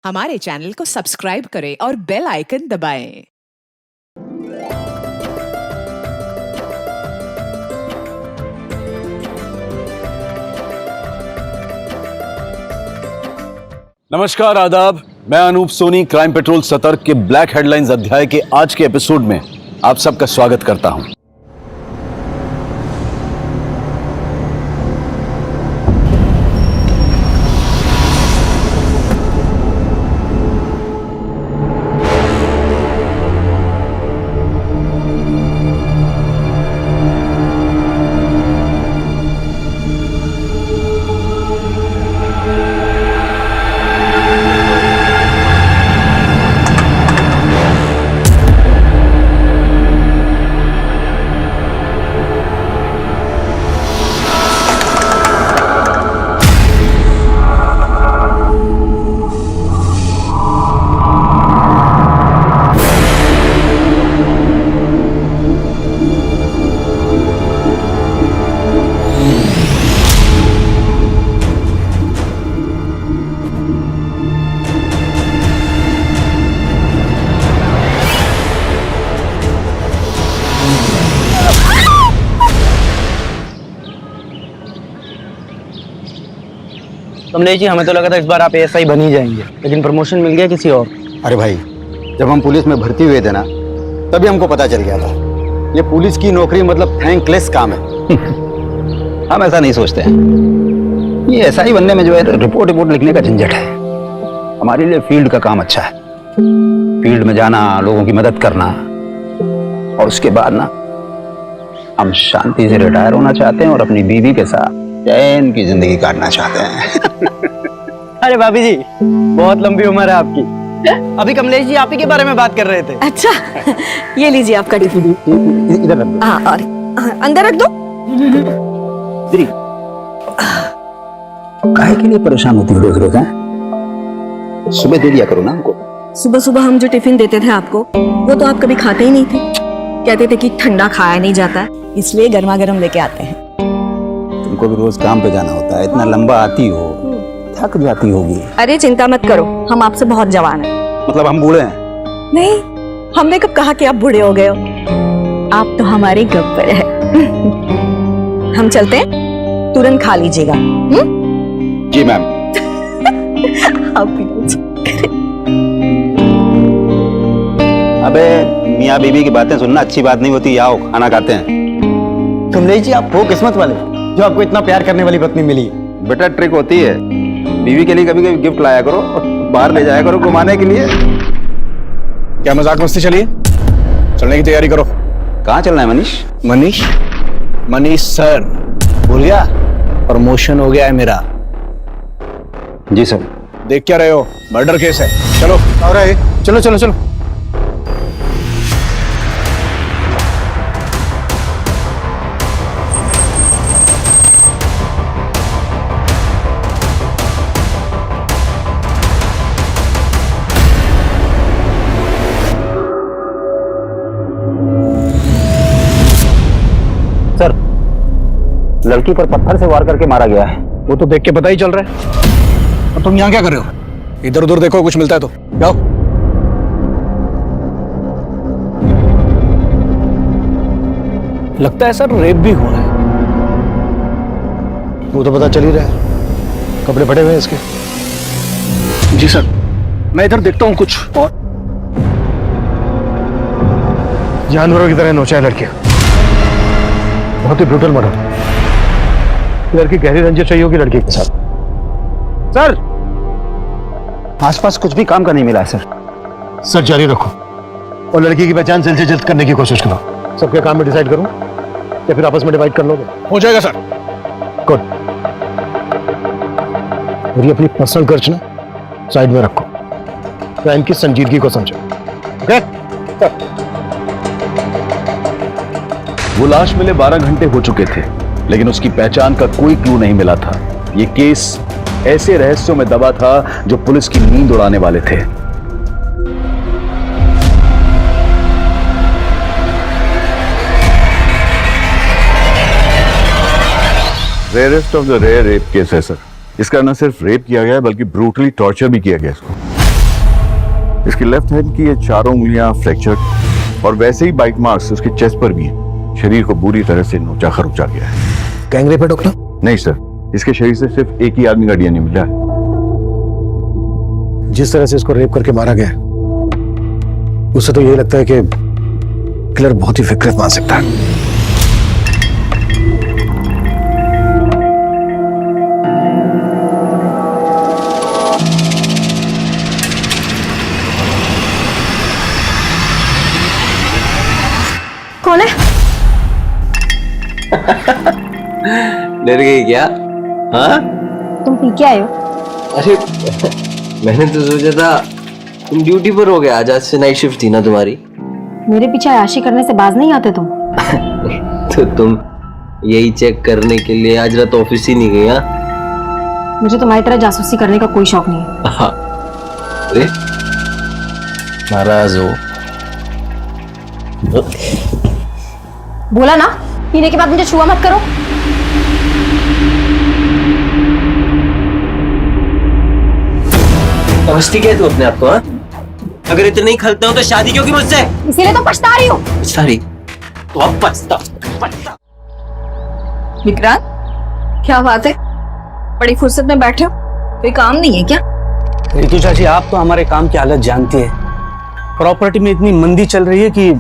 हमारे चैनल को सब्सक्राइब करें और बेल आइकन दबाएं। नमस्कार, आदाब। मैं अनूप सोनी क्राइम पेट्रोल सतर्क के ब्लैक हेडलाइंस अध्याय के आज के एपिसोड में आप सबका स्वागत करता हूं। कमलेश जी, हमें तो लगा था इस बार आप एएसआई बन ही जाएंगे, लेकिन प्रमोशन मिल गया किसी और। अरे भाई, जब हम पुलिस में भर्ती हुए थे ना, तभी हमको पता चल गया था ये पुलिस की नौकरी मतलब थैंकलेस काम है। हम ऐसा नहीं सोचते हैं। ये एसआई बनने में जो है रिपोर्ट लिखने का झंझट है। हमारे लिए फील्ड का काम अच्छा है। फील्ड में जाना, लोगों की मदद करना, और उसके बाद ना हम शांति से रिटायर होना चाहते हैं और अपनी बीवी के साथ चैन की जिंदगी काटना चाहते हैं। अरे भाभी जी, बहुत लंबी उम्र है आपकी। अभी कमलेश जी आप ही के बारे में बात कर रहे थे। अच्छा, ये लीजिए आपका टिफिन। इधर रख दो। हाँ, और अंदर रख दो। काहे के लिए परेशान होती हो रोज रोज? हैं? सुबह दे दिया करो ना हमको। सुबह सुबह हम जो टिफिन देते थे आपको, वो तो आप कभी खाते ही नहीं थे। कहते थे कि ठंडा खाया नहीं जाता, इसलिए गर्मा गर्म लेके आते हैं। तुमको भी रोज काम पे जाना होता है, इतना लंबा आती हो, थक जाती होगी। अरे चिंता मत करो, हम आपसे बहुत जवान हैं। मतलब हम बूढ़े हैं? नहीं, हमने कब कहा कि आप बूढ़े हो गए हो। आप तो हमारे गब्बर है। हम चलते हैं, तुरंत खा लीजिएगा। जी मैम। आप भी अबे मियाँ बीवी की बातें सुनना अच्छी बात नहीं होती। आओ खाना खाते हैं। कमलेश जी, आप वो किस्मत वाले जो आपको इतना प्यार करने वाली पत्नी मिली। बेटा ट्रिक होती है, बीवी के लिए कभी कभी गिफ्ट लाया करो और बाहर ले जाया करो घुमाने के लिए। क्या मजाक मस्ती चलिए, चलने की तैयारी करो। कहाँ चलना है मनीष? मनीष सर, भूल गया? प्रमोशन हो गया है मेरा। जी सर। देख क्या रहे हो, मर्डर केस है। चलो। और चलो चलो चलो। सर, लड़की पर पत्थर से वार करके मारा गया है। वो तो देख के पता ही चल रहा है। और तुम यहाँ क्या कर रहे हो? इधर उधर देखो, कुछ मिलता है तो जाओ। लगता है सर रेप भी हुआ है। वो तो पता चल ही रहा है, कपड़े फटे हुए हैं इसके। जी सर, मैं इधर देखता हूँ कुछ। और जानवरों की तरह नोचा है लड़की। बहुत ही ब्रूटल मर्डर। लड़की गहरी रंजिश चाहिए होगी लड़की के साथ। सर, आसपास कुछ भी काम का नहीं मिला है सर। सर जारी रखो और लड़की की पहचान जल्द से जल्द करने की कोशिश करो। सबके काम में डिसाइड करूं या फिर आपस में डिवाइड कर लोगे? हो जाएगा सर। गुड। और ये अपनी पर्सनल खर्च ना साइड में रखो, क्राइम की संजीदगी को समझो। ओके? वो लाश मिले 12 घंटे हो चुके थे, लेकिन उसकी पहचान का कोई क्लू नहीं मिला था। ये केस ऐसे रहस्यों में दबा था जो पुलिस की नींद उड़ाने वाले थे। Rarest of the rare rape case है सर। इसका न सिर्फ रेप किया गया है बल्कि ब्रूटली टॉर्चर भी किया गया इसको। इसकी लेफ्ट हैंड की ये चारों उंगलियां फ्रैक्चर्ड और वैसे ही बाइट मार्क्स उसके चेस्ट पर भी हैं। शरीर को बुरी तरह से नोचा खरोचा गया है। गैंगरेप है डॉक्टर? नहीं सर, इसके शरीर से सिर्फ एक ही आदमी का डीएनए मिला है। जिस तरह से इसको रेप करके मारा गया है, उससे तो यही लगता है कि किलर बहुत ही विकृत मानसिकता है। कौन है? डर गई क्या? हाँ? तुम पी के आए हो? अरे मैंने तो सोचा था तुम ड्यूटी पर हो गया, आज से नाइट शिफ्ट थी ना तुम्हारी। मेरे पीछे आशी करने से बाज नहीं आते तुम। तो तुम यही चेक करने के लिए आज रात ऑफिस ही नहीं गई? हाँ, मुझे तुम्हारी तरह जासूसी करने का कोई शौक नहीं है। अरे नाराज हो? बोला ना, पीने के बाद मुझे छुआ मत करो। समझती क्या है तू अपने आप को? हाँ, अगर इतने ही खलते हो तो शादी क्यों की मुझसे? इसीलिए तो पछता रही हूँ। सारी तो अब पछता। विक्रांत, क्या बात है? बड़ी फुर्सत में बैठे हो, कोई काम नहीं है क्या? रितु चाची, आप तो हमारे काम की हालत जानती है। प्रॉपर्टी में इतनी मंदी चल रही है कि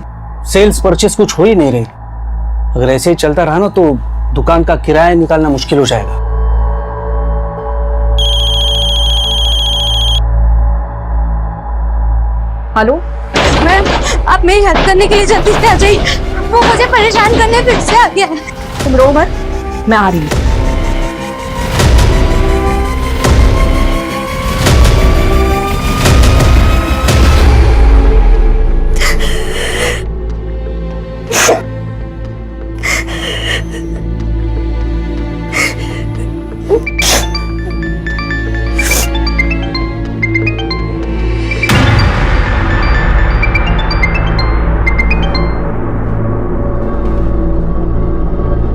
सेल्स परचेस कुछ हो ही नहीं रही। अगर ऐसे ही चलता रहा ना तो दुकान का किराया निकालना मुश्किल हो जाएगा। हेलो मैम, आप मेरी हेल्प करने के लिए जल्दी से आ जाइए। वो मुझे परेशान करने फिर से आ गया है। तुम रो मत, मैं आ रही हूँ।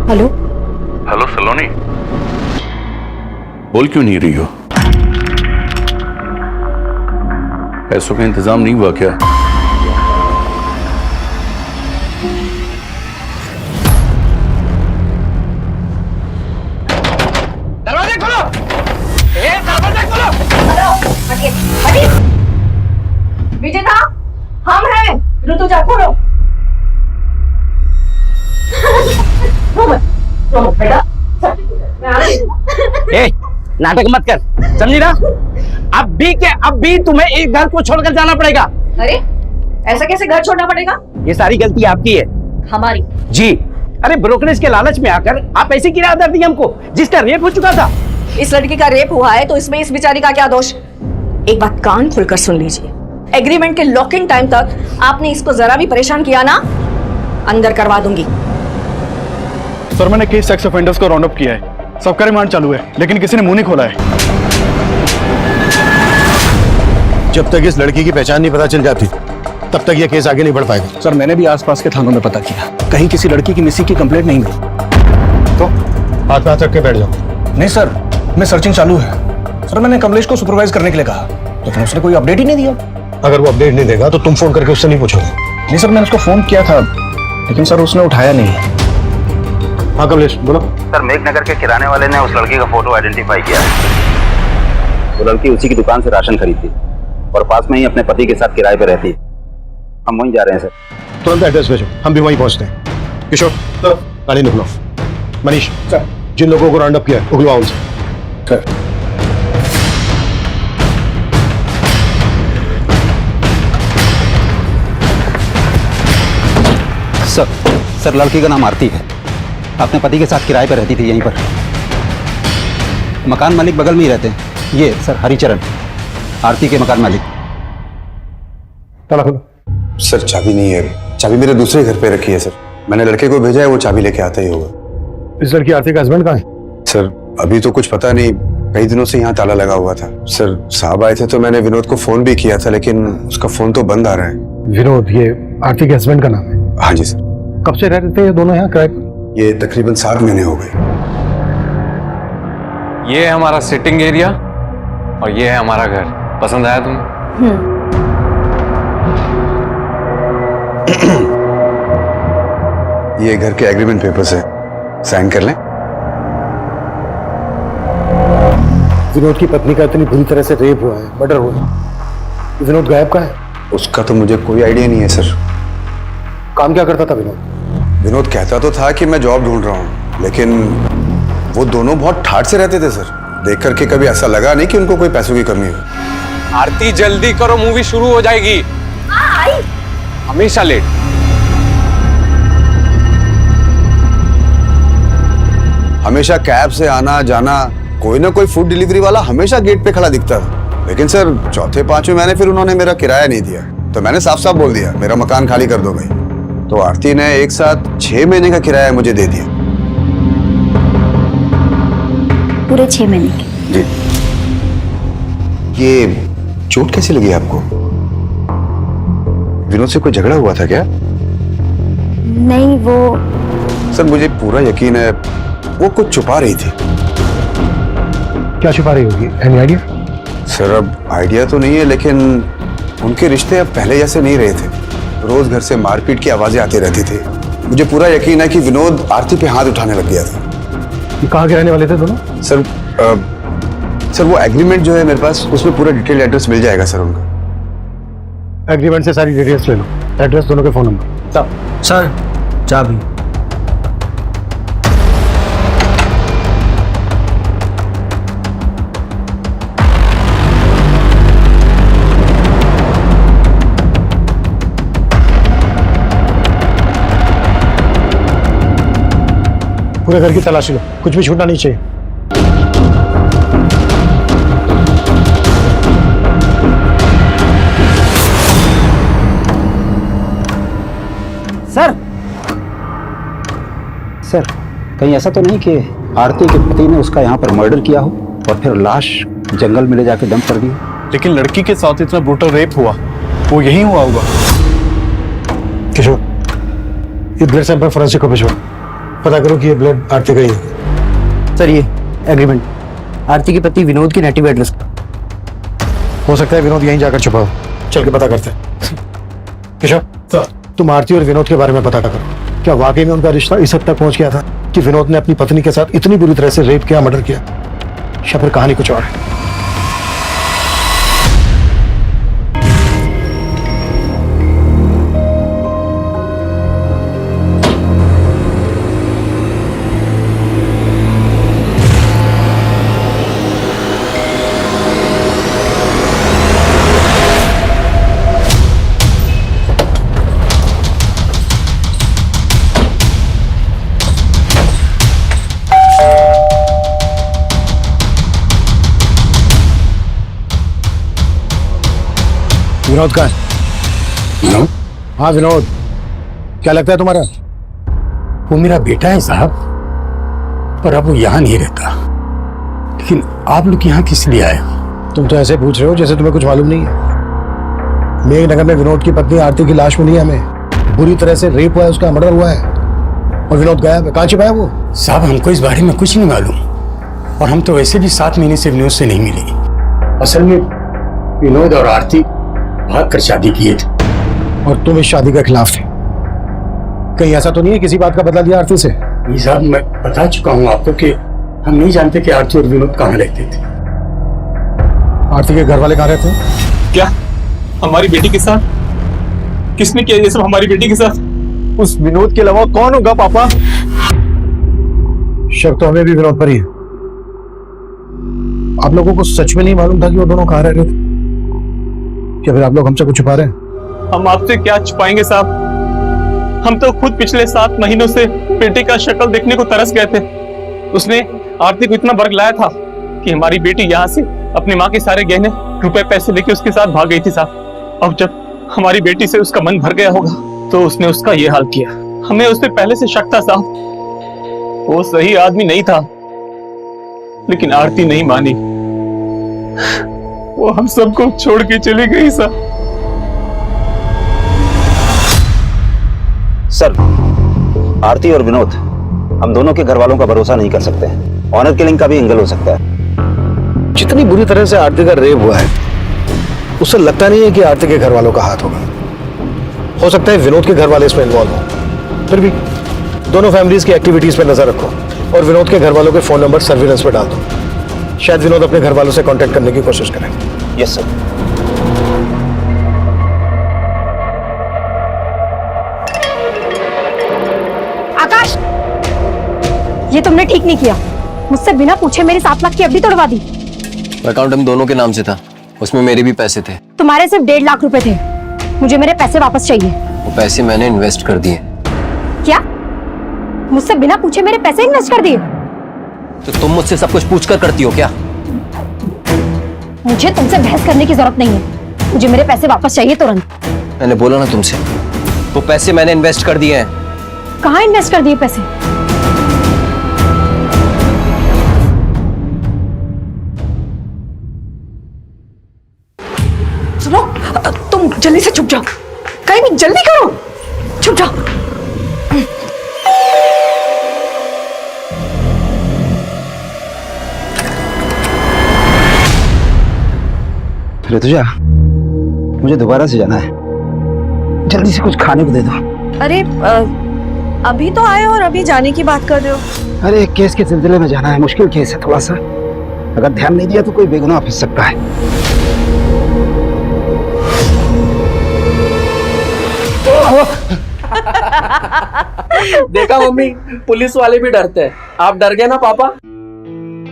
हेलो हेलो सलोनी, बोल क्यों नहीं रही हो? पैसों का इंतजाम नहीं हुआ क्या? दरवाजा खोलो! दरवाजा खोलो! विजेता, हम हैं। ऋतु जा, खोलो। नाटक मत कर, समझी ना? अब भी तुम्हें एक घर को छोड़कर जाना पड़ेगा। अरे ऐसा कैसे घर छोड़ना पड़ेगा? ये सारी गलती आपकी है। हमारी? जी। अरे ब्रोकरेज के लालच में आकर आप ऐसी किराया दी हमको जिसका रेप हो चुका था। इस लड़की का रेप हुआ है तो इसमें इस बेचारी का क्या दोष? एक बात कान खोलकर सुन लीजिए, एग्रीमेंट के लॉकिंग टाइम तक आपने इसको जरा भी परेशान किया ना, अंदर करवा दूंगी। सर, मैंने केस सेक्स ऑफेंडर्स को राउंड अप किया है। सबका रिमांड चालू है, लेकिन किसी ने मुंह नहीं खोला है। जब तक इस लड़की की पहचान नहीं पता चल जाती तब तक ये केस आगे नहीं बढ़ पाएगा। सर, मैंने भी आसपास के थानों में पता किया, कहीं किसी लड़की की मिसिंग की कंप्लेंट नहीं मिली। तो हाथ पे हाथ रख के बैठ जाओ। नहीं सर, मैं सर्चिंग चालू है। सर, मैंने कमलेश को सुपरवाइज करने के लिए कहा, लेकिन उसने कोई अपडेट ही नहीं दिया। अगर वो अपडेट नहीं देगा तो तुम फोन करके उससे नहीं पूछोगे? नहीं सर, मैंने उसको फोन किया था, लेकिन सर उसने उठाया नहीं। हाँ कमलेश, बोलो। सर, मेघनगर के किराने वाले ने उस लड़की का फोटो आइडेंटिफाई किया है। वो लड़की उसी की दुकान से राशन खरीदती और पास में ही अपने पति के साथ किराए पर रहती। हम वहीं जा रहे हैं सर। तुरंत एड्रेस भेजो, हम भी वहीं पहुंचते हैं। किशोर, गाड़ी निकलो। मनीष, जिन लोगों को राउंड अप किया है उगलवाओ उनसे। सर, लड़की का नाम आरती है। अपने पति के साथ किराए पर रहती थी यहीं पर। मकान मालिक बगल में ही रहते हैं। ये सर हरिचरण, आरती के मकान मालिक। ताला खोलो। सर, चाबी नहीं है। चाबी मेरे दूसरे घर पे रखी है सर। मैंने लड़के को भेजा है, वो चाबी लेके आता ही होगा। इस लड़की आरती का हस्बैंड कहाँ है? सर, अभी तो कुछ पता नहीं। कई दिनों से यहाँ ताला लगा हुआ था। सर, साहब आए थे तो मैंने विनोद को फोन भी किया था, लेकिन उसका फोन तो बंद आ रहा है। विनोद, ये आरती के हस्बैंड का नाम है? हाँ जी सर। कब से रह रहे थे ये दोनों यहाँ किराए पर? ये तकरीबन 7 महीने हो गए। ये है हमारा सिटिंग एरिया और ये है हमारा घर। पसंद आया तुम्हें? ये घर के एग्रीमेंट पेपर्स है, साइन कर लें। विनोद की पत्नी का इतनी बुरी तरह से रेप हुआ है, मर्डर हुआ है। विनोद गायब कहाँ है? उसका तो मुझे कोई आइडिया नहीं है सर। काम क्या करता था विनोद? विनोद कहता तो था कि मैं जॉब ढूंढ रहा हूँ, लेकिन वो दोनों बहुत ठाठ से रहते थे सर। देख करके कभी ऐसा लगा नहीं कि उनको कोई पैसों की कमी हो। आरती जल्दी करो, मूवी शुरू हो जाएगी। हमेशा लेट। हमेशा कैब से आना जाना, कोई ना कोई फूड डिलीवरी वाला हमेशा गेट पे खड़ा दिखता था। लेकिन सर चौथे पांचवें महीने फिर उन्होंने मेरा किराया नहीं दिया, तो मैंने साफ साफ बोल दिया मेरा मकान खाली कर दो भाई। तो आरती ने एक साथ 6 महीने का किराया मुझे दे दिया। पूरे 6 महीने के? जी। ये चोट कैसी लगी आपको? विनोद से कोई झगड़ा हुआ था क्या? नहीं, वो सर मुझे पूरा यकीन है वो कुछ छुपा रही थी। क्या छुपा रही होगी? Any idea? सर अब आइडिया तो नहीं है, लेकिन उनके रिश्ते अब पहले जैसे नहीं रहे थे। रोज घर से मारपीट की आवाजें आती रहती थी। मुझे पूरा यकीन है कि विनोद आरती पे हाथ उठाने लग गया था। ये कहाँ के रहने वाले थे दोनों? सर वो एग्रीमेंट जो है मेरे पास, उसमें पूरा डिटेल एड्रेस मिल जाएगा सर उनका। एग्रीमेंट से सारी डिटेल्स ले लो, एड्रेस, दोनों के फोन नंबर। सर चाबी। पूरे घर की तलाशी लो, कुछ भी छूटना नहीं चाहिए। सर कहीं ऐसा तो नहीं कि आरती के पति ने उसका यहाँ पर मर्डर किया हो और फिर लाश जंगल में ले जाके डंप कर दी? लेकिन लड़की के साथ इतना ब्रूटल रेप हुआ, वो यही हुआ होगा। किशोर, ये ब्लड सैंपल फॉरेंसिक को भिजवा, पता करो कि ये ब्लड आरती का ही है। सर ये एग्रीमेंट आरती के पति विनोद की नेटिव एड्रेस। हो सकता है विनोद यहीं जाकर छुपा हो, चल के पता करते हैं। किशोर, तुम आरती और विनोद के बारे में पता करो। क्या वाकई में उनका रिश्ता इस हद तक पहुंच गया था कि विनोद ने अपनी पत्नी के साथ इतनी बुरी तरह से रेप किया, मर्डर किया, या फिर कहानी कुछ और है? विनोद का? विनोद? हाँ विनोद, क्या लगता है तुम्हारा? वो मेरा बेटा है साहब, पर अब वो यहाँ नहीं रहता। लेकिन आप लोग यहाँ किस लिए आए? तुम तो ऐसे पूछ रहे हो जैसे तुम्हें कुछ मालूम नहीं है। मेघनगर में विनोद की पत्नी आरती की लाश मिली है हमें, बुरी तरह से रेप हुआ है, उसका मर्डर हुआ है, और विनोद गायब है। कहाँ छिपा है वो? साहब हमको इस बारे में कुछ नहीं मालूम, और हम तो वैसे भी 7 महीने से विनोद से नहीं मिले। असल में विनोद और आरती भाग कर शादी किए थे, और तुम इस शादी के खिलाफ थे। कहीं ऐसा तो नहीं है किसी बात का बदला लिया आरती से? नहीं साहब, मैं बता चुका हूँ आपको कि हम नहीं जानते कि आरती और विनोद कहाँ रहते थे। आरती के घर वाले कहाँ रहते हैं? क्या हमारी बेटी के साथ? किसने किया ये सब हमारी बेटी के साथ? उस विनोद के अलावा कौन होगा पापा? शक तो हमें भी विनोद पर ही है। आप लोगों को सच में नहीं मालूम था कि वो दोनों कहाँ रह रहे थे? क्या फिर आप लोग हमसे कुछ छुपा रहे हैं? हम आपसे क्या छुपाएंगे साहब, हम तो खुद पिछले 7 महीनों से बेटी का शक्ल देखने को तरस गए थे। उसने आरती को इतना बर्ग लाया था कि हमारी बेटी यहाँ से अपनी माँ के सारे गहने, रुपए, पैसे लेके उसके साथ भाग गई थी साहब। अब जब हमारी बेटी से उसका मन भर गया होगा तो उसने उसका ये हाल किया। हमें उस पर पहले से शक था साहब, वो सही आदमी नहीं था, लेकिन आरती नहीं मानी, वो हम सबको छोड़ के चली गई साहब। सर आरती और विनोद, हम दोनों के घर वालों का भरोसा नहीं कर सकते। ऑनर किलिंग का भी एंगल हो सकता है। जितनी बुरी तरह से आरती का रेप हुआ है, उससे लगता नहीं है कि आरती के घर वालों का हाथ होगा। हो सकता है विनोद के घर वाले इसमें इन्वॉल्व हो। फिर भी दोनों फैमिलीज की एक्टिविटीज पे नजर रखो और विनोद के घर वालों के फोन नंबर सर्विलेंस पे डाल दो। शायद विनोद अपने घर वालों से कांटेक्ट करने की कोशिश करें। Yes sir. आकाश, ये तुमने ठीक नहीं किया। मुझसे बिना पूछे मेरी 7 लाख की एफडी तोड़वा दी। अकाउंट हम दोनों के नाम से था, उसमें मेरे भी पैसे थे। तुम्हारे सिर्फ 1.5 लाख रुपए थे। मुझे मेरे पैसे वापस चाहिए। वो पैसे मैंने इन्वेस्ट कर दिए। क्या? मुझसे बिना पूछे मेरे पैसे इन्वेस्ट कर दिए? तो तुम मुझसे सब कुछ पूछकर करती हो क्या? मुझे तुमसे बहस करने की जरूरत नहीं है। मुझे मेरे पैसे वापस चाहिए तुरंत। मैंने बोला ना तुमसे, वो पैसे मैंने इन्वेस्ट कर दिए हैं। कहाँ इन्वेस्ट कर दिए पैसे? सुनो, तुम जल्दी से छुप जाओ। कहीं भी जल्दी करो, छुप जाओ। ऋतुजा, मुझे दोबारा से जाना है, जल्दी से कुछ खाने को दे दो। अरे अभी तो आए और अभी जाने की बात कर रहे हो? अरे एक केस के सिलसिले में जाना है, मुश्किल केस है थोड़ा सा। अगर ध्यान नहीं दिया तो कोई बेगुनाह फंस सकता है। देखा मम्मी, पुलिस वाले भी डरते हैं। आप डर गए ना पापा?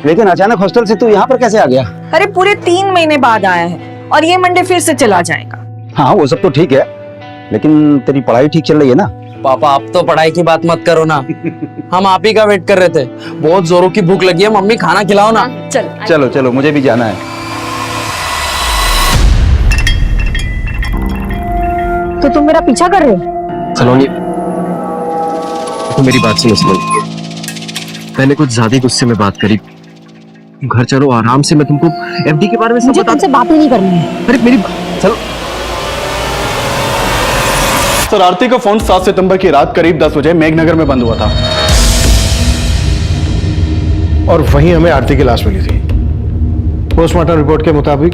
लेकिन अचानक हॉस्टल से तू यहाँ पर कैसे आ गया? अरे पूरे 3 महीने बाद आया है और ये मंडे फिर से चला जाएगा। हाँ वो सब तो ठीक है, लेकिन तेरी पढ़ाई ठीक चल रही है ना? पापा आप तो पढ़ाई की बात मत करो ना। हम आप ही का वेट कर रहे थे। बहुत जोरों की भूख लगी है, मम्मी खाना खिलाओ ना। चलो चलो, मुझे भी जाना है। तो तुम मेरा पीछा कर रहे हो? सलोनी, तो मेरी बात सुनो सलोनी, मैंने कुछ ज्यादा ही गुस्से में बात करी। घर चलो आराम से, मैं तुमको एफडी के बारे में सब मुझे बता। तुमसे बात ही नहीं करनी है। अरे मेरी चलो। सर, आरती का फोन 7 सितंबर की रात करीब 10 बजे मेघनगर में बंद हुआ था और वहीं हमें आरती की लाश मिली थी। पोस्टमार्टम रिपोर्ट के मुताबिक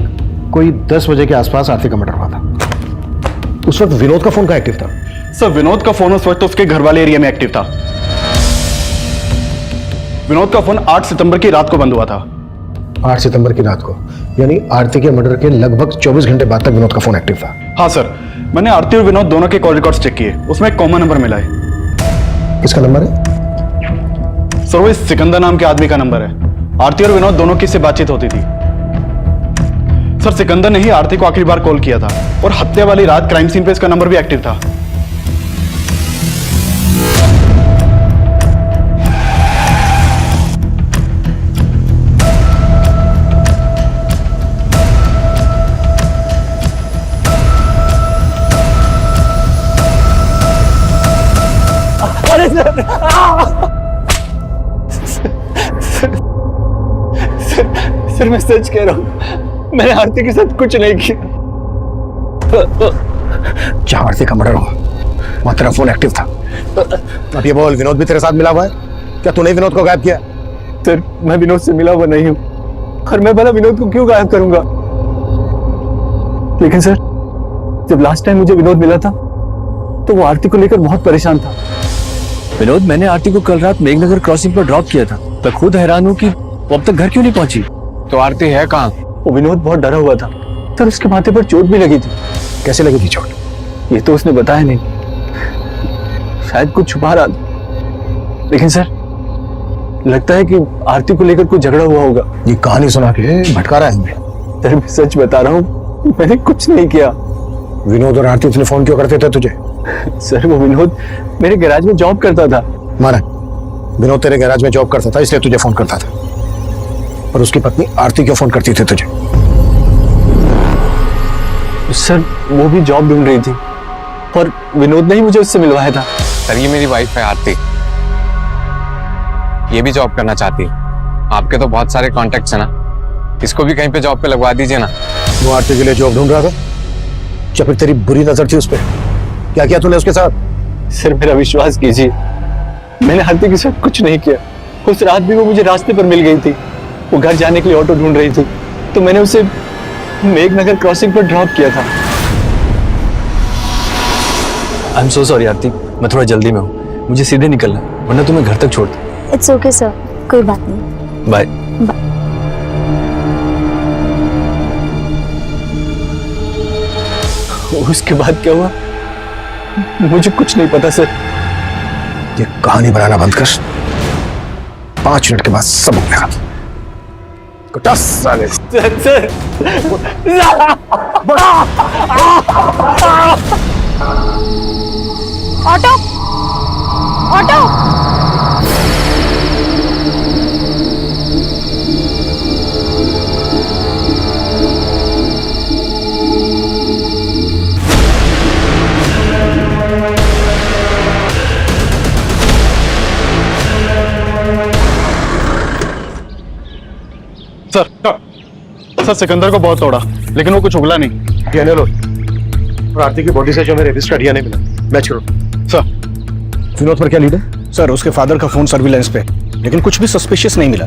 कोई 10 बजे के आसपास आरती का मर्डर हुआ था। उस वक्त विनोद का फोन का एक्टिव था? सर, विनोद का फोन उस वक्त उसके घर वाले एरिया में एक्टिव था। विनोद का फोन 8 सितंबर की रात को बंद हुआ था। 8 सितंबर की रात को, यानी आरती के मर्डर के लगभग 24 घंटे बाद तक विनोद का फोन एक्टिव था। हाँ सर, मैंने आरती और विनोद दोनों के कॉल रिकॉर्ड्स चेक किए, उसमें एक कॉमन नंबर मिला है। किसका नंबर है? सर, वो इस सिकंदर नाम के आदमी का नंबर है। आरती और विनोद दोनों की इससे बातचीत होती थी। सर, सिकंदर ने ही आरती को आखिरी बार कॉल किया था और हत्या वाली रात क्राइम सीन पे इसका नंबर भी एक्टिव था। सर मैं सच कह रहा हूँ, मैंने आरती के साथ कुछ नहीं किया। जहां आरती का मर्डर हुआ वहां तेरा फोन एक्टिव था। अब ये बोल, विनोद भी तेरे साथ मिला हुआ है? क्या तूने विनोद को गायब किया? सर, मैं विनोद से मिला हुआ नहीं हूँ और मैं भला विनोद को क्यों गायब करूंगा? लेकिन सर, जब लास्ट टाइम मुझे विनोद मिला था तो वो आरती को लेकर बहुत परेशान था। विनोद, मैंने आरती को कल रात मेघनगर क्रॉसिंग पर ड्रॉप किया था। मैं खुद हैरान हूँ कि वो अब तक घर क्यों नहीं पहुंची। तो आरती है कहाँ? वो विनोद बहुत डरा हुआ था सर, उसके माथे पर चोट भी लगी थी। कैसे लगी थी चोट? ये तो उसने बताया नहीं, शायद कुछ छुपा रहा था। लेकिन सर, लगता है कि आरती को लेकर कुछ झगड़ा हुआ होगा। ये कहानी सुना के भटका रहा है हमें। सर मैं सच बता रहा हूँ, मैंने कुछ नहीं किया। विनोद और आरती इतने फोन क्यों करते थे तुझे? सर, वो विनोद मेरे गैराज में जॉब करता था। माना विनोद तेरे गैराज में जॉब करता था इसलिए तुझे फोन करता था, और उसकी पत्नी आरती क्यों फोन करती थी तुझे? सर, वो भी जॉब ढूंढ रही थी और विनोद ने ही मुझे उससे मिलवाया था। सर, ये मेरी वाइफ है आरती, ये भी जॉब करना चाहती है। आपके तो बहुत सारे कॉन्टेक्ट्स हैं ना, इसको भी कहीं पे जॉब पे लगवा दीजिए ना। वो आरती के लिए जॉब ढूंढ रहा था या फिर तेरी बुरी नजर थी उस पर? क्या किया तूने उसके साथ? सर मेरा विश्वास कीजिए, मैंने आरती के साथ कुछ नहीं किया। उस रात भी वो मुझे रास्ते पर मिल गई थी। वो घर जाने के लिए ऑटो ढूंढ रही थी तो मैंने उसे मेघनगर क्रॉसिंग पर ड्रॉप किया था। आई एम सो सॉरी आरती, मैं थोड़ा जल्दी में हूँ, मुझे सीधे निकलना है, वरना तुम्हें घर तक छोड़ दूँ। इट्स ओके सर, कोई बात नहीं। बाय। उसके बाद क्या हुआ मुझे कुछ नहीं पता सर। ये कहानी बनाना बंद कर, 5 मिनट के बाद सब हो गया। साले sir auto auto sir Sikandar को बहुत तोड़ा लेकिन वो कुछ उगला नहीं। डीएनए लो और आरती की बॉडी से जो हमें रजिस्टर डीएनए मिला, मैच करो। सर विनोद पर क्या लीड है? सर उसके फादर का फोन सर्विलेंस पे, लेकिन कुछ भी सस्पिशियस नहीं मिला।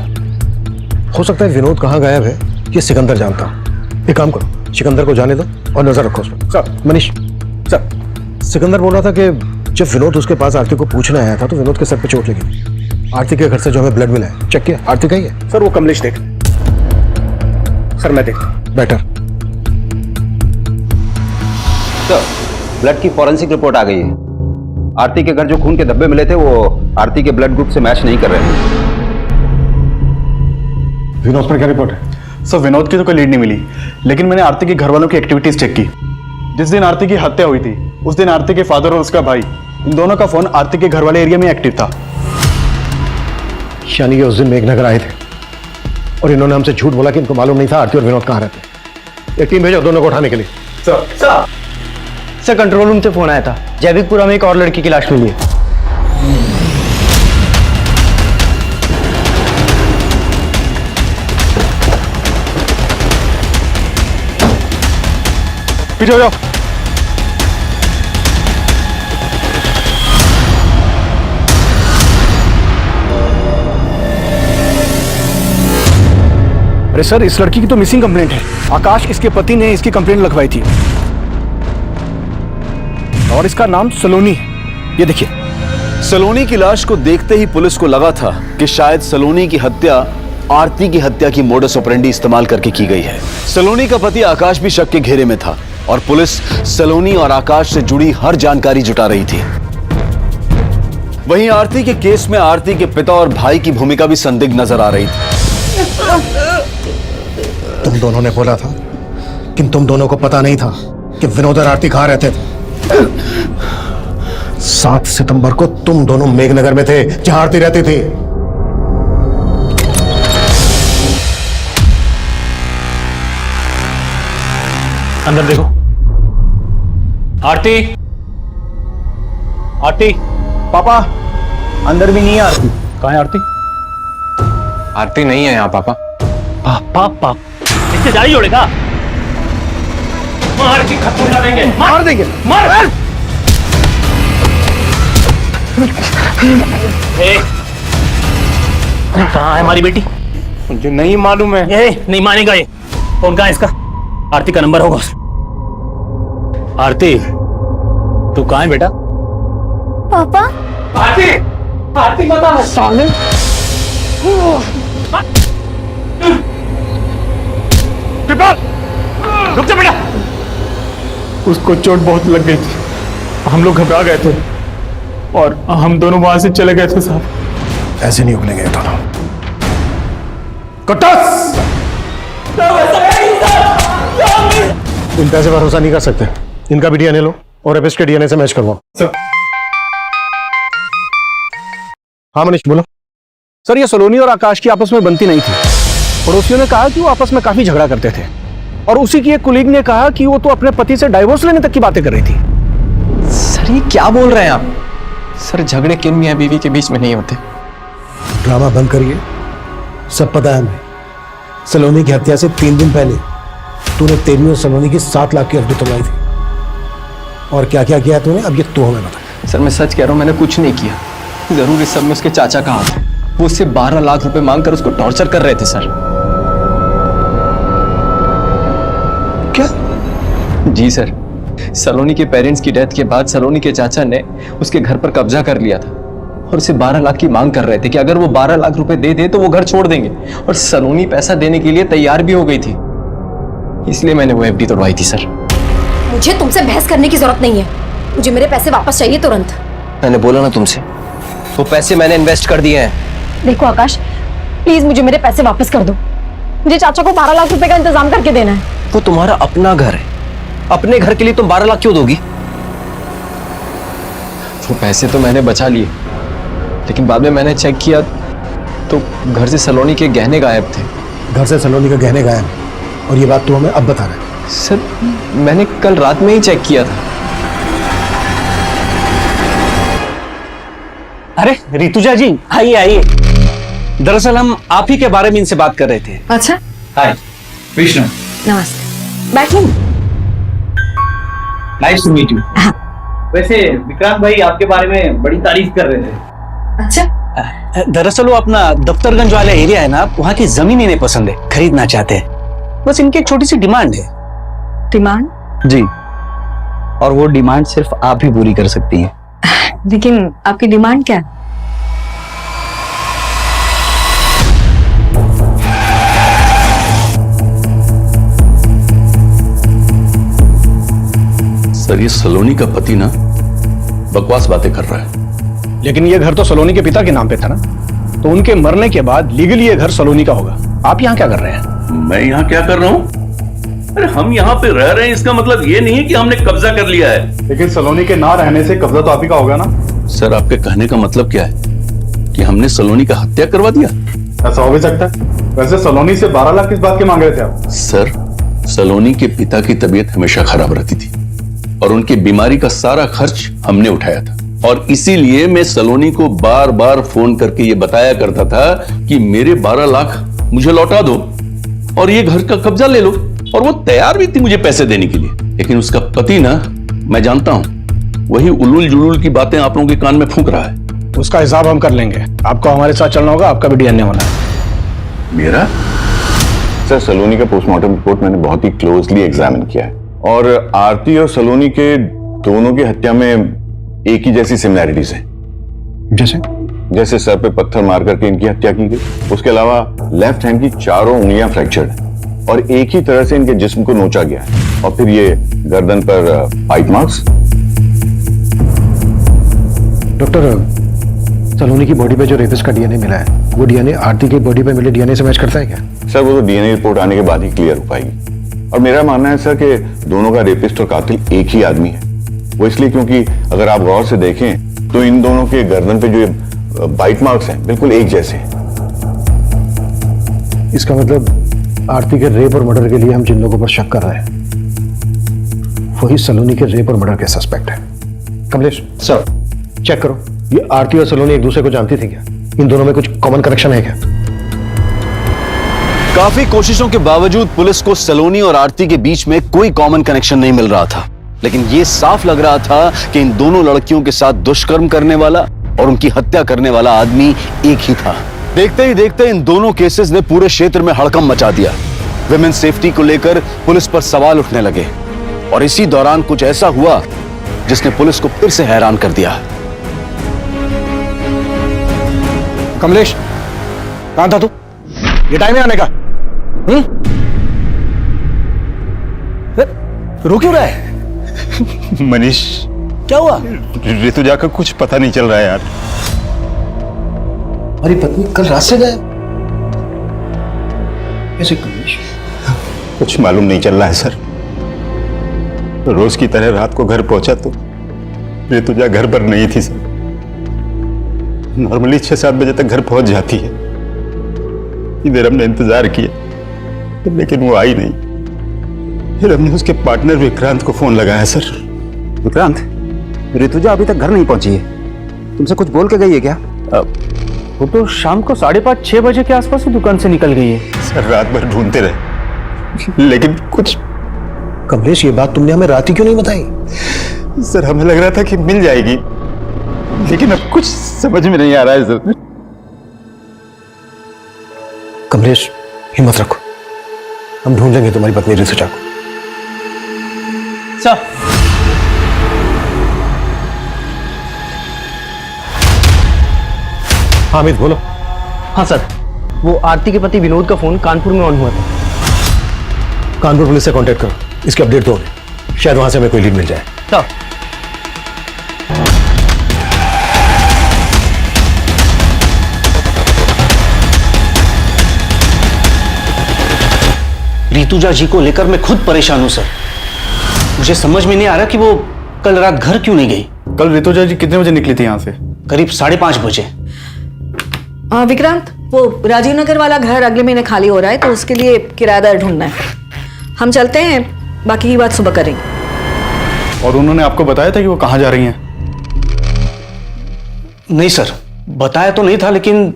हो सकता है विनोद कहाँ गायब है ये सिकंदर जानता हो। एक काम करो, सिकंदर को जाने दो और नजर रखो उस पर। सर मनीष, सर सिकंदर बोल रहा था कि जब विनोद उसके पास आरती को पूछने आया था तो विनोद के सर पे चोट लगी। आरती के घर से जो हमें ब्लड मिला है चेक किया, आरती का ही है। सर वो कमलेश देख। सर मैं देख। बेटर। सर ब्लड की फॉरेंसिक रिपोर्ट आ गई है। आरती के घर जो खून के धब्बे मिले थे वो आरती के ब्लड ग्रुप से मैच नहीं कर रहे हैं। विनोद पर क्या रिपोर्ट है? सर विनोद की तो कोई लीड नहीं मिली, लेकिन मैंने आरती के घर वालों की एक्टिविटीज चेक की। जिस दिन आरती की हत्या हुई थी उस दिन आरती के फादर और उसका भाई, इन दोनों का फोन आरती के घर वाले एरिया में एक्टिव था। यानी कि उस दिन मेघनगर आए थे और इन्होंने हमसे झूठ बोला कि इनको मालूम नहीं था आरती और विनोद कहाँ रहते। एक टीम भेजो दोनों को उठाने के लिए। सर कंट्रोल रूम से फोन आया था, जैविकपुरा में एक और लड़की की लाश मिली है। पीछे हो जाओ। अरे सर इस लड़की की तो मिसिंग कंप्लेंट है। आकाश इसके पति ने इसकी कंप्लेंट लिखवाई थी और इसका नाम सलोनी है। ये देखिए। सलोनी की लाश को देखते ही पुलिस को लगा था कि शायद सलोनी की हत्या आरती की हत्या की मोडस ऑपरेंडी इस्तेमाल करके की गई है। सलोनी का पति आकाश भी शक के घेरे में था और पुलिस सलोनी और आकाश से जुड़ी हर जानकारी जुटा रही थी। वहीं आरती के केस में आरती के पिता और भाई की भूमिका भी संदिग्ध नजर आ रही थी। तुम दोनों ने बोला था कि तुम दोनों को पता नहीं था कि विनोद और आरती कहाँ रहते थे। 7 सितंबर को तुम दोनों मेघनगर में थे जहां आरती रहती थी। अंदर देखो। आरती, आरती। पापा अंदर भी नहीं है आरती। कहाँ है आरती? आरती नहीं है यहाँ पापा। पापा इससे जारी जोड़ेगा, मार के खत्म कर देंगे। मार देंगे। मार। कहाँ है हमारी बेटी? मुझे नहीं मालूम है। नहीं मानेगा ये। फोन कहाँ है इसका? आरती का नंबर होगा। आरती तू कहाँ है बेटा? पापा। आरती, आरती बता। साले रुक जा बेटा। उसको चोट बहुत लग गई थी, हम लोग घबरा गए थे और हम दोनों वहां से चले गए थे साहब। ऐसे नहीं उगलेंगे ये दोनों। इन पैसे भरोसा नहीं कर सकते। इनका भी डीएनए लो और एपिस के डीएनए से मैच करवाओ। हाँ मनीष बोलो। सर ये सलोनी और आकाश की आपस में बनती नहीं थी। पड़ोसियों ने कहा कि वो आपस में काफी झगड़ा करते थे और उसी की एक कुलीग ने कहा कि वो तो अपने पति से डाइवोर्स लेने तक की बातें कर रही थी। सर ये क्या बोल रहे हैं आप? सर झगड़े किन मियां बीवी के बीच में नहीं होते। ड्रामा बंद करिए, सब पता है हमें। सलोनी की हत्या से 3 दिन पहले तूने तेरी और सलोनी की 7 लाख की एफडी तुलवाई थी और क्या क्या किया तूने, अब ये तू हमें बता। सर मैं सच कह रहा हूँ, मैंने कुछ नहीं किया। जरूर इस सब में उसके चाचा का हाथ है। वो उससे 12 लाख रुपए मांगकर उसको टॉर्चर कर रहे थे सर। क्या? जी सर, सलोनी के पेरेंट्स की डेथ के बाद सलोनी के चाचा ने उसके घर पर कब्जा कर लिया था और उसे 12 लाख की मांग कर रहे थे कि अगर वो 12 लाख रुपए दे दे तो वो घर छोड़ देंगे, और सलोनी पैसा देने के लिए तैयार भी हो गई थी। इसलिए मैंने वो एफडी तोड़वाई थी सर। मुझे तुमसे बहस करने की जरूरत नहीं है, मुझे मेरे पैसे वापस चाहिए तुरंत। मैंने बोला ना तुमसे, वो पैसे मैंने इन्वेस्ट कर दिए हैं। देखो आकाश, प्लीज मुझे मेरे पैसे वापस कर दो। मुझे चाचा को 12 लाख रुपए का इंतजाम करके देना है। वो तुम्हारा अपना घर है, अपने घर के लिए तुम 12 लाख क्यों दोगी? वो पैसे तो मैंने बचा लिए, लेकिन बाद में मैंने चेक किया तो घर से सलोनी के गहने गायब थे। घर से सलोनी के गहने गायब, और ये बात तू हमें अब बता रहा है? सर मैंने कल रात में ही चेक किया था। अरे ऋतुजा जी, आइए आइए। दरअसल हम आप ही के बारे में इनसे बात कर रहे थे। अच्छा, हाय विष्णु, नमस्ते, बैठिए। Nice to meet you. वैसे विक्रांत भाई आपके बारे में बड़ी तारीफ कर रहे थे। अच्छा, दरअसल वो अपना दफ्तरगंज वाला एरिया है ना, वहाँ की जमीन इन्हें पसंद है, खरीदना चाहते हैं। बस इनकी एक छोटी सी डिमांड है। डिमांड? जी, और वो डिमांड सिर्फ आप ही पूरी कर सकती हैं। लेकिन आपकी डिमांड क्या है? सर ये सलोनी का पति ना बकवास बातें कर रहा है। लेकिन ये घर तो सलोनी के पिता के नाम पे था ना, तो उनके मरने के बाद लीगली ये घर सलोनी का होगा। आप यहाँ क्या कर रहे हैं? मैं यहाँ क्या कर रहा हूँ? अरे हम यहाँ पे रह रहे हैं, इसका मतलब ये नहीं है कि हमने कब्जा कर लिया है। लेकिन सलोनी के ना रहने से कब्जा तो आप ही का होगा ना। सर आपके कहने का मतलब क्या है कि हमने सलोनी का हत्या करवा दिया? ऐसा हो भी सकता है। वैसे सलोनी से 12 लाख किस बात के मांग रहे थे आप? सर सलोनी के पिता की तबीयत हमेशा खराब रहती थी और उनकी बीमारी का सारा खर्च हमने उठाया था, और इसीलिए मैं सलोनी को बार बार फोन करके ये बताया करता था कि मेरे 12 लाख मुझे लौटा दो और ये घर का कब्जा ले लो, और वो तैयार भी थी मुझे पैसे देने के लिए। लेकिन उसका पति ना, मैं जानता हूं, वही उलूल जुलूल की बातें आप लोगों के कान में फूंक रहा है। उसका हिसाब हम कर लेंगे। आपको हमारे साथ चलना होगा, आपका भी डीएनए होना है। मेरा? सर सलोनी का पोस्टमार्टम रिपोर्ट मैंने बहुत ही क्लोजली एग्जामिन किया है, और आरती और सलोनी के दोनों की हत्या में एक ही जैसी सिमिलैरिटीज हैं। जैसे सर पे पत्थर मार करके इनकी हत्या की गई, उसके अलावा लेफ्ट हैंड की चारों उंगलियां फ्रैक्चर्ड हैं और एक ही तरह से इनके जिस्म को नोचा गया है, और फिर ये गर्दन पर बाइट मार्क्स। डॉक्टर, सलोनी की बॉडी पे जो रेपिस्ट का डीएनए मिला है, वो डीएनए आरती की बॉडी पे मिले डीएनए से मैच करता है क्या? सर वो तो डीएनए रिपोर्ट आने के बाद ही क्लियर हो पाएगी, और मेरा मानना है सर कि दोनों का रेपिस्ट और कातिल एक ही आदमी है। वो इसलिए क्योंकि अगर आप गौर से देखें तो इन दोनों के गर्दन पे जो बाइट मार्क्स हैं बिल्कुल एक जैसे हैं। इसका मतलब आरती के रेप और मर्डर के लिए हम जिन लोगों पर शक कर रहे हैं वही सलोनी के रेप और मर्डर के सस्पेक्ट है। कमलेश सर, चेक करो, ये आरती और सलोनी एक दूसरे को जानती थी क्या? इन दोनों में कुछ कॉमन कनेक्शन है क्या? काफी कोशिशों के बावजूद पुलिस को सलोनी और आरती के बीच में कोई कॉमन कनेक्शन नहीं मिल रहा था, लेकिन यह साफ लग रहा था कि इन दोनों लड़कियों के साथ दुष्कर्म करने वाला और उनकी हत्या करने वाला आदमी एक ही था। देखते ही देखते इन दोनों केसेस ने पूरे क्षेत्र में हड़कंप मचा दिया। विमेन सेफ्टी को लेकर पुलिस पर सवाल उठने लगे, और इसी दौरान कुछ ऐसा हुआ जिसने पुलिस को फिर से हैरान कर दिया। कमलेश, कहां था तू? ये टाइम है आने का। रो क्यों रहा है? मनीष, क्या हुआ? ऋतुजा का कुछ पता नहीं चल रहा है यार। हमारी पत्नी कल रात से गायब कैसे? कमलेश, कुछ मालूम नहीं चल रहा है सर। रोज की तरह रात को घर पहुंचा तो ऋतुजा घर पर नहीं थी सर। नॉर्मली 6-7 बजे तक घर पहुंच जाती है। इधर हमने इंतजार किया लेकिन वो आई नहीं। फिर हमने उसके पार्टनर विक्रांत को फोन लगाया सर। विक्रांत, ऋतुजा अभी तक घर नहीं पहुंची है, तुमसे कुछ बोल के गई है क्या? वो तो शाम को 5:30-6 बजे के आसपास ही दुकान से निकल गई है। सर रात भर ढूंढते रहे लेकिन कुछ। कमलेश, ये बात तुमने हमें रात ही क्यों नहीं बताई? सर हमें लग रहा था कि मिल जाएगी, लेकिन अब कुछ समझ में नहीं आ रहा है सर। कमलेश, हिम्मत रखो, हम ढूंढ लेंगे तुम्हारी पत्नी ऋतुजा को। सर, हाँ अमित बोलो। हाँ सर, वो आरती के पति विनोद का फोन कानपुर में ऑन हुआ था। कानपुर पुलिस से कांटेक्ट करो, इसकी अपडेट दो हमें। शायद वहां से हमें कोई लीड मिल जाए। सर, ऋतुजा जी को लेकर मैं खुद परेशान हूं सर। मुझे समझ में नहीं आ रहा कि वो कल रात घर क्यों नहीं गई। कल ऋतुजा जी कितने बजे निकली थी यहाँ से? करीब 5:30 बजे। विक्रांत, वो राजीव नगर वाला घर अगले महीने खाली हो रहा है, तो उसके लिए किराएदार ढूंढना है। हम चलते हैं, बाकी की बात सुबह करेंगे। और उन्होंने आपको बताया था कि वो कहाँ जा रही हैं? नहीं सर, बताया तो नहीं था, लेकिन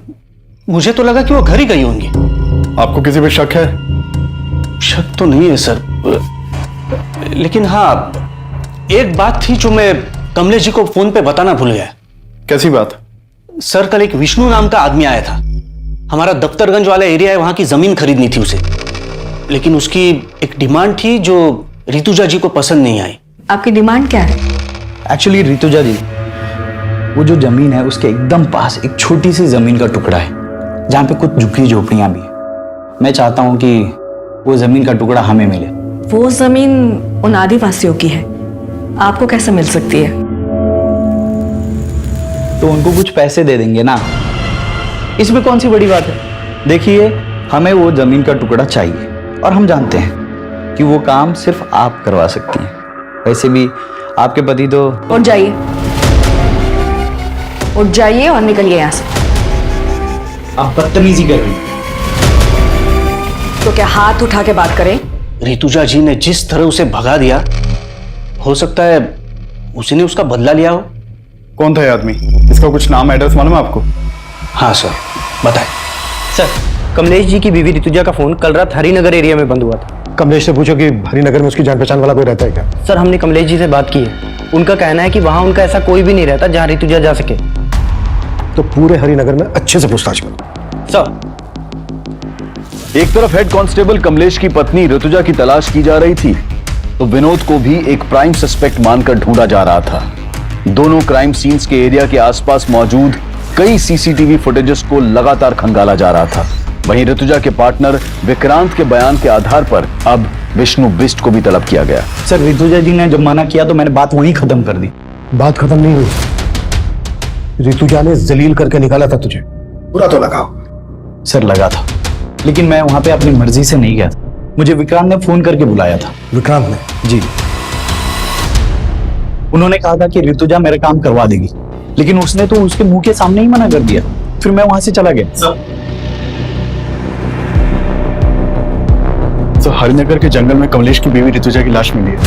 मुझे तो लगा कि वो घर ही गई होंगी। आपको किसी पे शक है? शक तो नहीं है सर, लेकिन हाँ एक बात थी जो मैं कमलेश जी को फोन पे बताना भूल गया। कैसी बात? सर, कल एक विष्णु नाम का आदमी आया था। हमारा दफ्तरगंज वाला एरिया है, वहां की जमीन खरीदनी थी उसे, लेकिन उसकी एक डिमांड थी जो ऋतुजा जी को पसंद नहीं आई। आपकी डिमांड क्या है? एक्चुअली ऋतुजा जी, वो जो जमीन है उसके एकदम पास एक छोटी सी जमीन का टुकड़ा है जहां पे कुछ झुग्गी झोपड़ियां भी है। मैं चाहता हूं कि वो जमीन का टुकड़ा हमें मिले। वो जमीन उन आदिवासियों की है, आपको कैसे मिल सकती है? तो उनको कुछ पैसे दे देंगे ना, इसमें कौन सी बड़ी बात है। देखिए, हमें वो जमीन का टुकड़ा चाहिए और हम जानते हैं कि वो काम सिर्फ आप करवा सकती हैं। वैसे भी आपके पति तो... उठ जाइए, उठ जाइए और निकलिए यहाँ से। आप बदतमीजी कर रही हैं। तो क्या हाथ उठा के बात करें? ऋतुजा जी ने जिस तरह उसे भगा दिया, हो सकता है उसी ने उसका बदला लिया हो। कौन था ये आदमी? इसका कुछ नाम एड्रेस मालूम है आपको? हाँ सर, बताएं। सर, कमलेश जी की बीवी ऋतुजा का फोन कल रात हरिनगर एरिया में बंद हुआ था। कमलेश से पूछो कि हरिनगर में उसकी जान पहचान वाला कोई रहता है क्या? सर, हमने कमलेश जी से बात की है। उनका कहना है कि वहां उनका ऐसा कोई भी नहीं रहता जहां ऋतुजा जा सके। तो पूरे हरिनगर में अच्छे से पूछताछ करो। सर, एक तरफ हेड कांस्टेबल कमलेश की पत्नी ऋतुजा की तलाश की जा रही थी, तो विनोद को भी एक प्राइम सस्पेक्ट मानकर ढूंढा जा रहा था। दोनों क्राइम सीन्स के एरिया के आसपास मौजूद कई सीसीटीवी फुटेजेस को लगातार खंगाला जा रहा था। वहीं ऋतुजा के पार्टनर विक्रांत के बयान के आधार पर अब विष्णु बिष्ट को भी तलब किया गया। सर, ऋतुजा जी ने जब मना किया तो मैंने बात वहीं खत्म कर दी। बात खत्म नहीं हुई। ऋतुजा ने जलील करके निकाला था तुझे, बुरा तो लगा। सर, लगा था, लेकिन मैं वहां पे अपनी मर्जी से नहीं गया था। मुझे विक्रांत ने फोन करके बुलाया था। विक्रांत ने? जी। उन्होंने कहा था कि ऋतुजा मेरा काम करवा देगी, लेकिन उसने तो उसके मुंह के सामने ही मना कर दिया। फिर मैं वहां से चला गया। सर, हरिनगर के जंगल में कमलेश की बीवी ऋतुजा की लाश मिली है।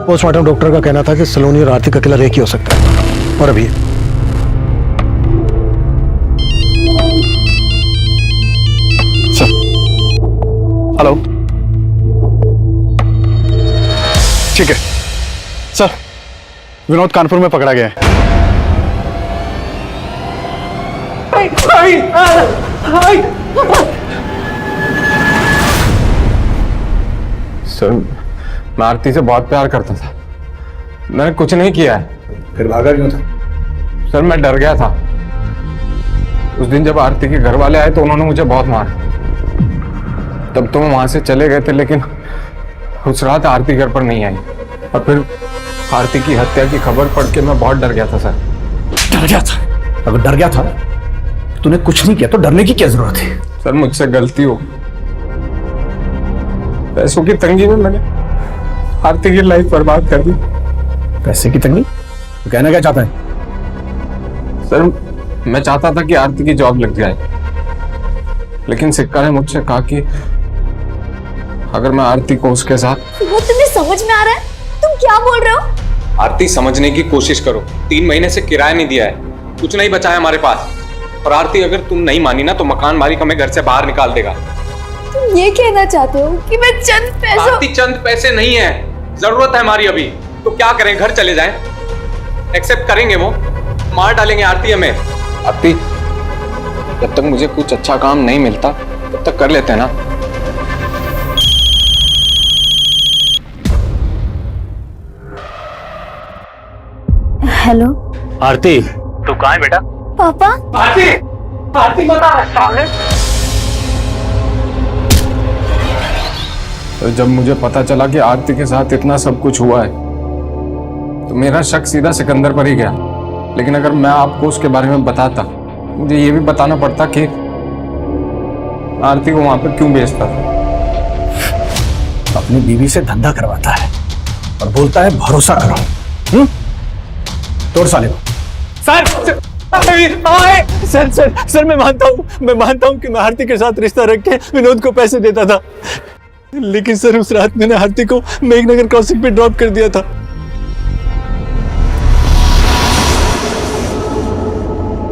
पोस्टमार्टम डॉक्टर का कहना था कि सलोनी और आरती का किलर एक ही हो सकता है। और अभी सर, हेलो, ठीक है सर, विनोद कानपुर में पकड़ा गया है। सर, मैं आरती से बहुत प्यार करता था। मैंने कुछ नहीं किया है। फिर भागा क्यों था? सर, मैं डर गया था। उस दिन जब आरती के घर वाले आए तो उन्होंने मुझे बहुत मारा। तब तो हम वहां से चले गए थे, लेकिन उस रात आरती घर पर नहीं आई। और फिर आरती की हत्या की खबर पढ़ के मैं बहुत डर गया था सर। डर गया था? अगर डर गया था तूने कुछ नहीं किया तो डरने की क्या जरूरत है? सर, मुझसे गलती हो। पैसों की तंगी में मैंने आरती की लाइफ बर्बाद कर दी। पैसे की तंगी? तो कहना क्या चाहता है? सर, मैं चाहता था कि आरती की जॉब लग जाए, लेकिन सिक्का ने मुझसे कहा कि अगर मैं आरती को उसके साथ... वो तुम्हें समझ में आ रहा है? तुम क्या बोल रहे हो? आरती, समझने की कोशिश करो। 3 महीने से किराया नहीं दिया है, कुछ नहीं बचा है हमारे पास। और आरती, अगर तुम नहीं मानी ना तो मकान मालिक हमें घर से बाहर निकाल देगा। तुम ये कहना चाहते हो कि मैं चंद पैसों... आरती, चंद पैसे नहीं है, जरूरत है हमारी अभी। तो क्या करें, घर चले जाएं? एक्सेप्ट करेंगे, वो मार डालेंगे आरती हमें। आरती, जब तक मुझे कुछ अच्छा काम नहीं मिलता तब तक कर लेते हैं ना। हेलो आरती, तू कहाँ है बेटा? पापा। आरती, आरती बता। तो जब मुझे पता चला कि आरती के साथ इतना सब कुछ हुआ है तो मेरा शक सीधा सिकंदर पर ही गया। लेकिन अगर मैं आपको उसके बारे में बताता, मुझे ये भी बताना पड़ता कि आरती को वहां पर क्यों भेजता था। अपनी बीवी से धंधा करवाता है और बोलता है भरोसा करो। तोड़ साले को। सर सर मैं मानता हूँ कि मैं आरती के साथ रिश्ता रख के विनोद को पैसे देता था, लेकिन सर उस रात मैंने आरती को मेघनगर क्रॉसिंग पे ड्रॉप कर दिया था।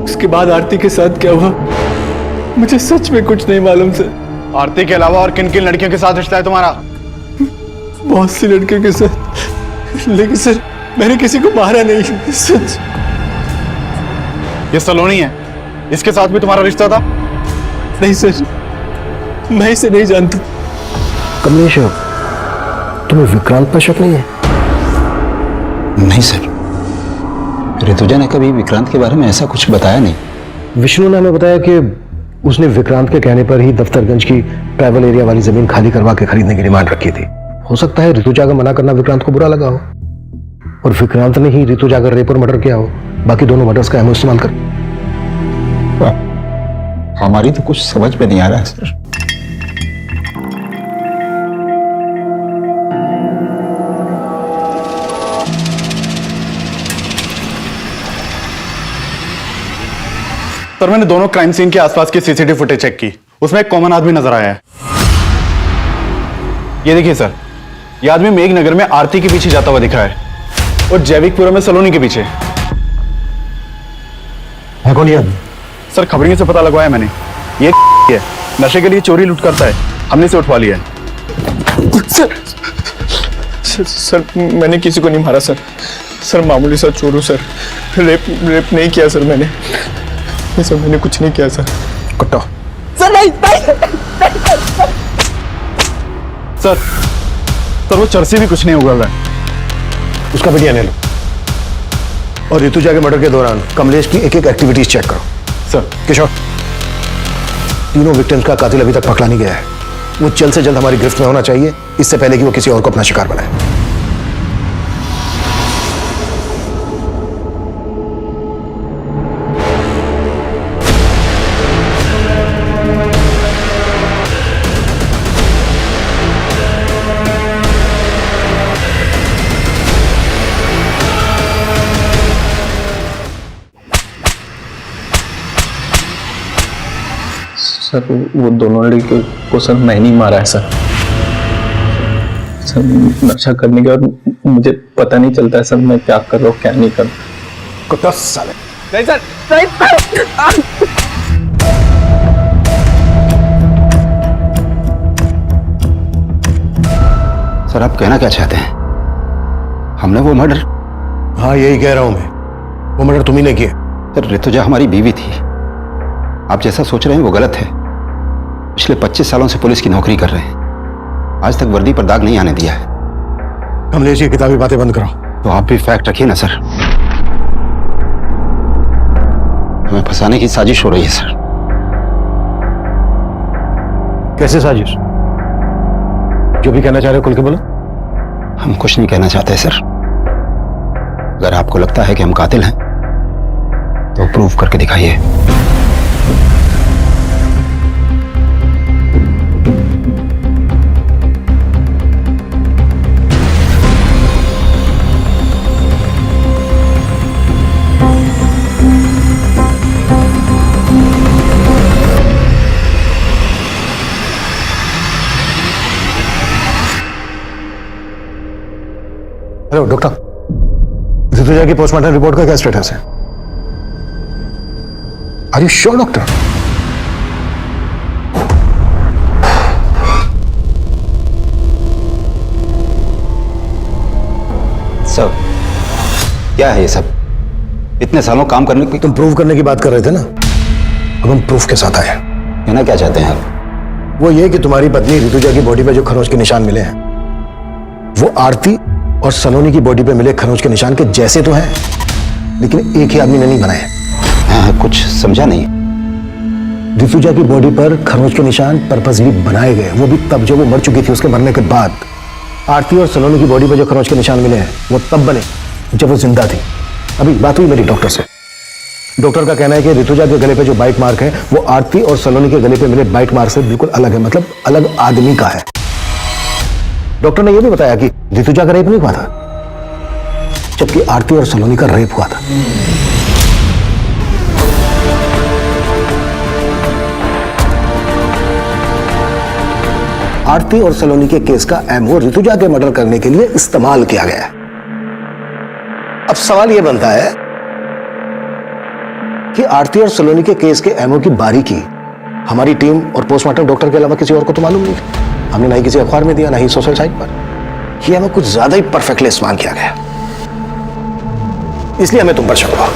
उसके बाद आरती के साथ क्या हुआ मुझे सच में कुछ नहीं मालूम सर। आरती के अलावा और किन किन लड़कियों के साथ रिश्ता है तुम्हारा? बहुत सी लड़कियों के साथ, लेकिन सर मैंने किसी को मारा नहीं। सच। ये सलोनी है, इसके साथ भी तुम्हारा रिश्ता था? नहीं सर, मैं इसे नहीं जानता। कमलेश, तुम्हें विक्रांत पर शक नहीं है? नहीं सर, ऋतुजा ने कभी विक्रांत के बारे में ऐसा कुछ बताया नहीं। विष्णु ने हमें बताया कि उसने विक्रांत के कहने पर ही दफ्तरगंज की ट्रैवल एरिया वाली जमीन खाली करवा के खरीदने की डिमांड रखी थी। हो सकता है ऋतुजा का मना करना विक्रांत को बुरा लगा हो और विक्रांत ने ही ऋतुजा का रेप और मर्डर किया हो। बाकी दोनों मर्डर्स का एमओ इस्तेमाल कर। हमारी तो कुछ समझ में नहीं आ रहा है सर। सर मैंने दोनों क्राइम सीन के आसपास की सीसीटीवी फुटेज चेक की, उसमें एक कॉमन आदमी नजर आया है। ये देखिए सर, ये आदमी मेघनगर में आरती के पीछे जाता हुआ दिखा है और जैविकपुरा में सलोनी के पीछे है। कौन ये आदमी? सर खबरियों से पता लगवाया मैंने, ये है, नशे के लिए चोरी लूट करता है, हमने इसे उठवा लिया है। सर मैंने किसी को नहीं मारा सर। सर मामूली सा चोर हूं सर, रेप नहीं किया सर मैंने। सर मैंने कुछ नहीं किया सर। कुत्ता। सर नहीं। सर वो चर्सी भी कुछ नहीं उगल रहा है। उसका वीडियो ले लो और ऋतुजा के मर्डर के दौरान कमलेश की एक एक एक्टिविटीज चेक करो। सर। किशोर, तीनों विक्टिम्स का कातिल अभी तक पकड़ा नहीं गया है। वो जल्द से जल्द हमारी गिरफ्त में होना चाहिए, इससे पहले कि वो किसी और को अपना शिकार बनाए। सर वो दोनों लड़कियों को सर मैं नहीं मारा है सर। सर नशा करने के बाद मुझे पता नहीं चलता है सर मैं क्या कर रहा हूँ क्या नहीं कर रहा। कुत्ता साले। नहीं सर, सर आप कहना क्या चाहते हैं? हमने वो मर्डर? हाँ यही कह रहा हूं मैं, वो मर्डर तुम ही ने किया। सर ऋतुजा हमारी बीवी थी, आप जैसा सोच रहे हैं वो गलत है। पिछले 25 सालों से पुलिस की नौकरी कर रहे हैं, आज तक वर्दी पर दाग नहीं आने दिया है। कमलेश ये किताबी बातें बंद करो। तो आप भी फैक्ट रखिए ना सर, हमें फंसाने की साजिश हो रही है सर। कैसे साजिश? जो भी कहना चाह रहे हो खुल के बोलो। हम कुछ नहीं कहना चाहते सर, अगर आपको लगता है कि हम कातिल हैं तो प्रूव करके दिखाइए। हेलो डॉक्टर, ऋतुजा की पोस्टमार्टम रिपोर्ट का क्या स्टेटस है? Are you sure doctor? Sir क्या है ये सब? इतने सालों काम करने की। तुम प्रूव करने की बात कर रहे थे ना, अब हम प्रूफ के साथ आए हैं। कहना क्या चाहते हैं आप? वो ये कि तुम्हारी पत्नी ऋतुजा की बॉडी पे जो खरोंच के निशान मिले हैं वो आरती और सलोनी की बॉडी पे मिले खरोंच के निशान के जैसे तो हैं, लेकिन एक ही आदमी ने नहीं बनाए। हाँ, कुछ समझा नहीं। ऋतुजा की बॉडी पर खरोंच के निशान पर्पसली बनाए गए, वो भी तब जब वो मर चुकी थी। उसके मरने के बाद आरती और सलोनी की बॉडी पर जो खरोंच के निशान मिले हैं वो तब बने जब वो जिंदा थी। अभी बात हुई मेरी डॉक्टर से। डॉक्टर का कहना है कि ऋतुजा के गले पे जो बाइट मार्क है वो आरती और सलोनी के गले पे मिले बाइट मार्क से बिल्कुल अलग है, मतलब अलग आदमी का है। डॉक्टर ने यह भी बताया कि ऋतुजा का रेप नहीं हुआ था, जबकि आरती और सलोनी का रेप हुआ था। आरती और सलोनी के केस का एमओ ऋतुजा के मर्डर करने के लिए इस्तेमाल किया गया है। अब सवाल यह बनता है कि आरती और सलोनी के केस के एमओ की बारीकी हमारी टीम और पोस्टमार्टम डॉक्टर के अलावा किसी और को तो मालूम नहीं। हमने ना ही किसी अखबार में दिया, ना ही सोशल साइट पर। यह एमओ कुछ ज्यादा ही परफेक्टली इस्तेमाल किया गया, इसलिए हमें तुम पर शक हुआ।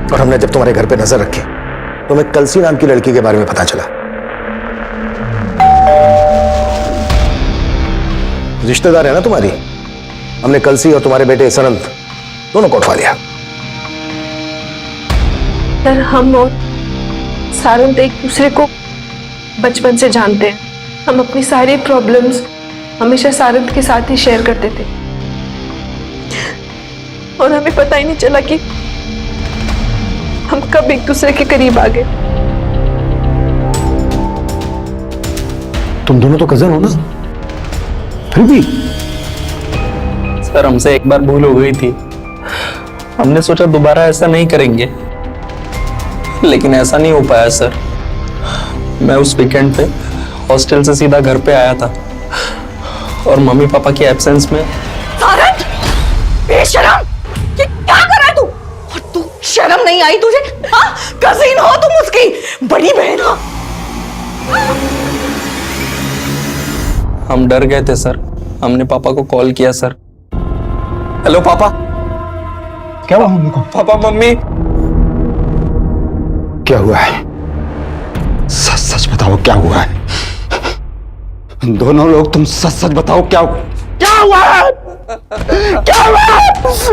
और हमने जब तुम्हारे घर पे नजर रखी तो हमें कलसी नाम की लड़की के बारे में पता चला। रिश्तेदार है ना तुम्हारी। हमने कलसी और तुम्हारे बेटे सनंत दोनों को उठवा लिया। सर, हम और सारंत एक दूसरे को बचपन से जानते हैं। हम अपनी सारी प्रॉब्लम्स हमेशा सारंत के साथ ही शेयर करते थे और हमें पता ही नहीं चला कि हम कब एक दूसरे के करीब आ गए। तुम दोनों तो कजन हो ना, फिर भी। सर, हमसे एक बार भूल हो गई थी। हमने सोचा दोबारा ऐसा नहीं करेंगे, लेकिन ऐसा नहीं हो पाया सर। मैं उस वीकेंड पे हॉस्टल से सीधा घर पे आया था और मम्मी पापा की एब्सेंस में। सारंग, बेशरम, ये क्या कर रहा है तू? और तू शर्म नहीं आई तुझे? हाँ, कजिन हो तुम उसकी, बड़ी बहन हो। हम डर गए थे सर, हमने पापा को कॉल किया सर। हेलो पापा। क्या हुआ मम्मी को? पापा, मम्मी। क्या हुआ है? सच सच बताओ क्या हुआ है? दोनों लोग तुम सच सच बताओ क्या हुआ है? क्या हुआ है?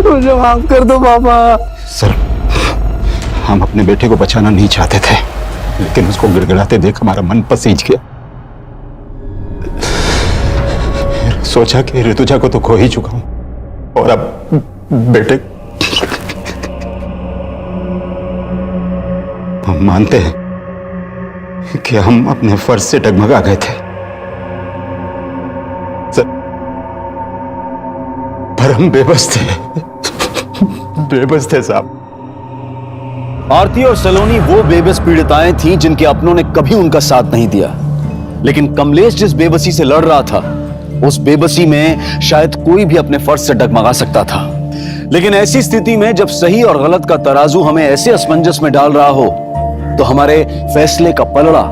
मुझे माफ कर दो पापा। सर, हम अपने बेटे को बचाना नहीं चाहते थे, लेकिन उसको गिड़गिड़ाते देख हमारा मन पसीज गया। सोचा कि ऋतुजा को तो खो ही चुका हूं और अब बेटे। हम मानते हैं कि हम अपने फर्ज से डगमगा गए थे सर, पर हम बेबस थे साहब। आरती और सलोनी वो बेबस पीड़िताएं थीं जिनके अपनों ने कभी उनका साथ नहीं दिया, लेकिन कमलेश जिस बेबसी से लड़ रहा था उस बेबसी में शायद कोई भी अपने फर्ज से डगमगा सकता था। लेकिन ऐसी स्थिति में जब सही और गलत का तराजू हमें ऐसे असमंजस में डाल रहा हो तो हमारे फैसले का पलड़ा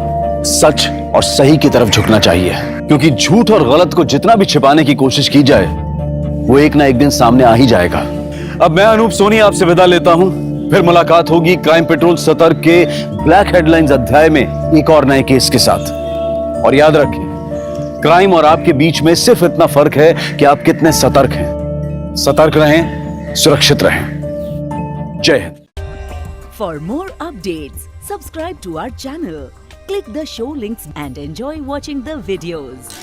सच और सही की तरफ झुकना चाहिए, क्योंकि झूठ और गलत को जितना भी छिपाने की कोशिश की जाए वो एक ना एक दिन सामने आ ही जाएगा। अब मैं अनूप सोनी आपसे विदा लेता हूं, फिर मुलाकात होगी क्राइम पेट्रोल सतर्क के ब्लैक हेडलाइंस अध्याय में एक और नए केस के साथ। और याद रखिए, क्राइम और आपके बीच में सिर्फ इतना फर्क है कि आप कितने सतर्क हैं। सतर्क रहें, सुरक्षित रहें। जय Hind. For more updates, subscribe to our channel, click the show links and enjoy watching the videos.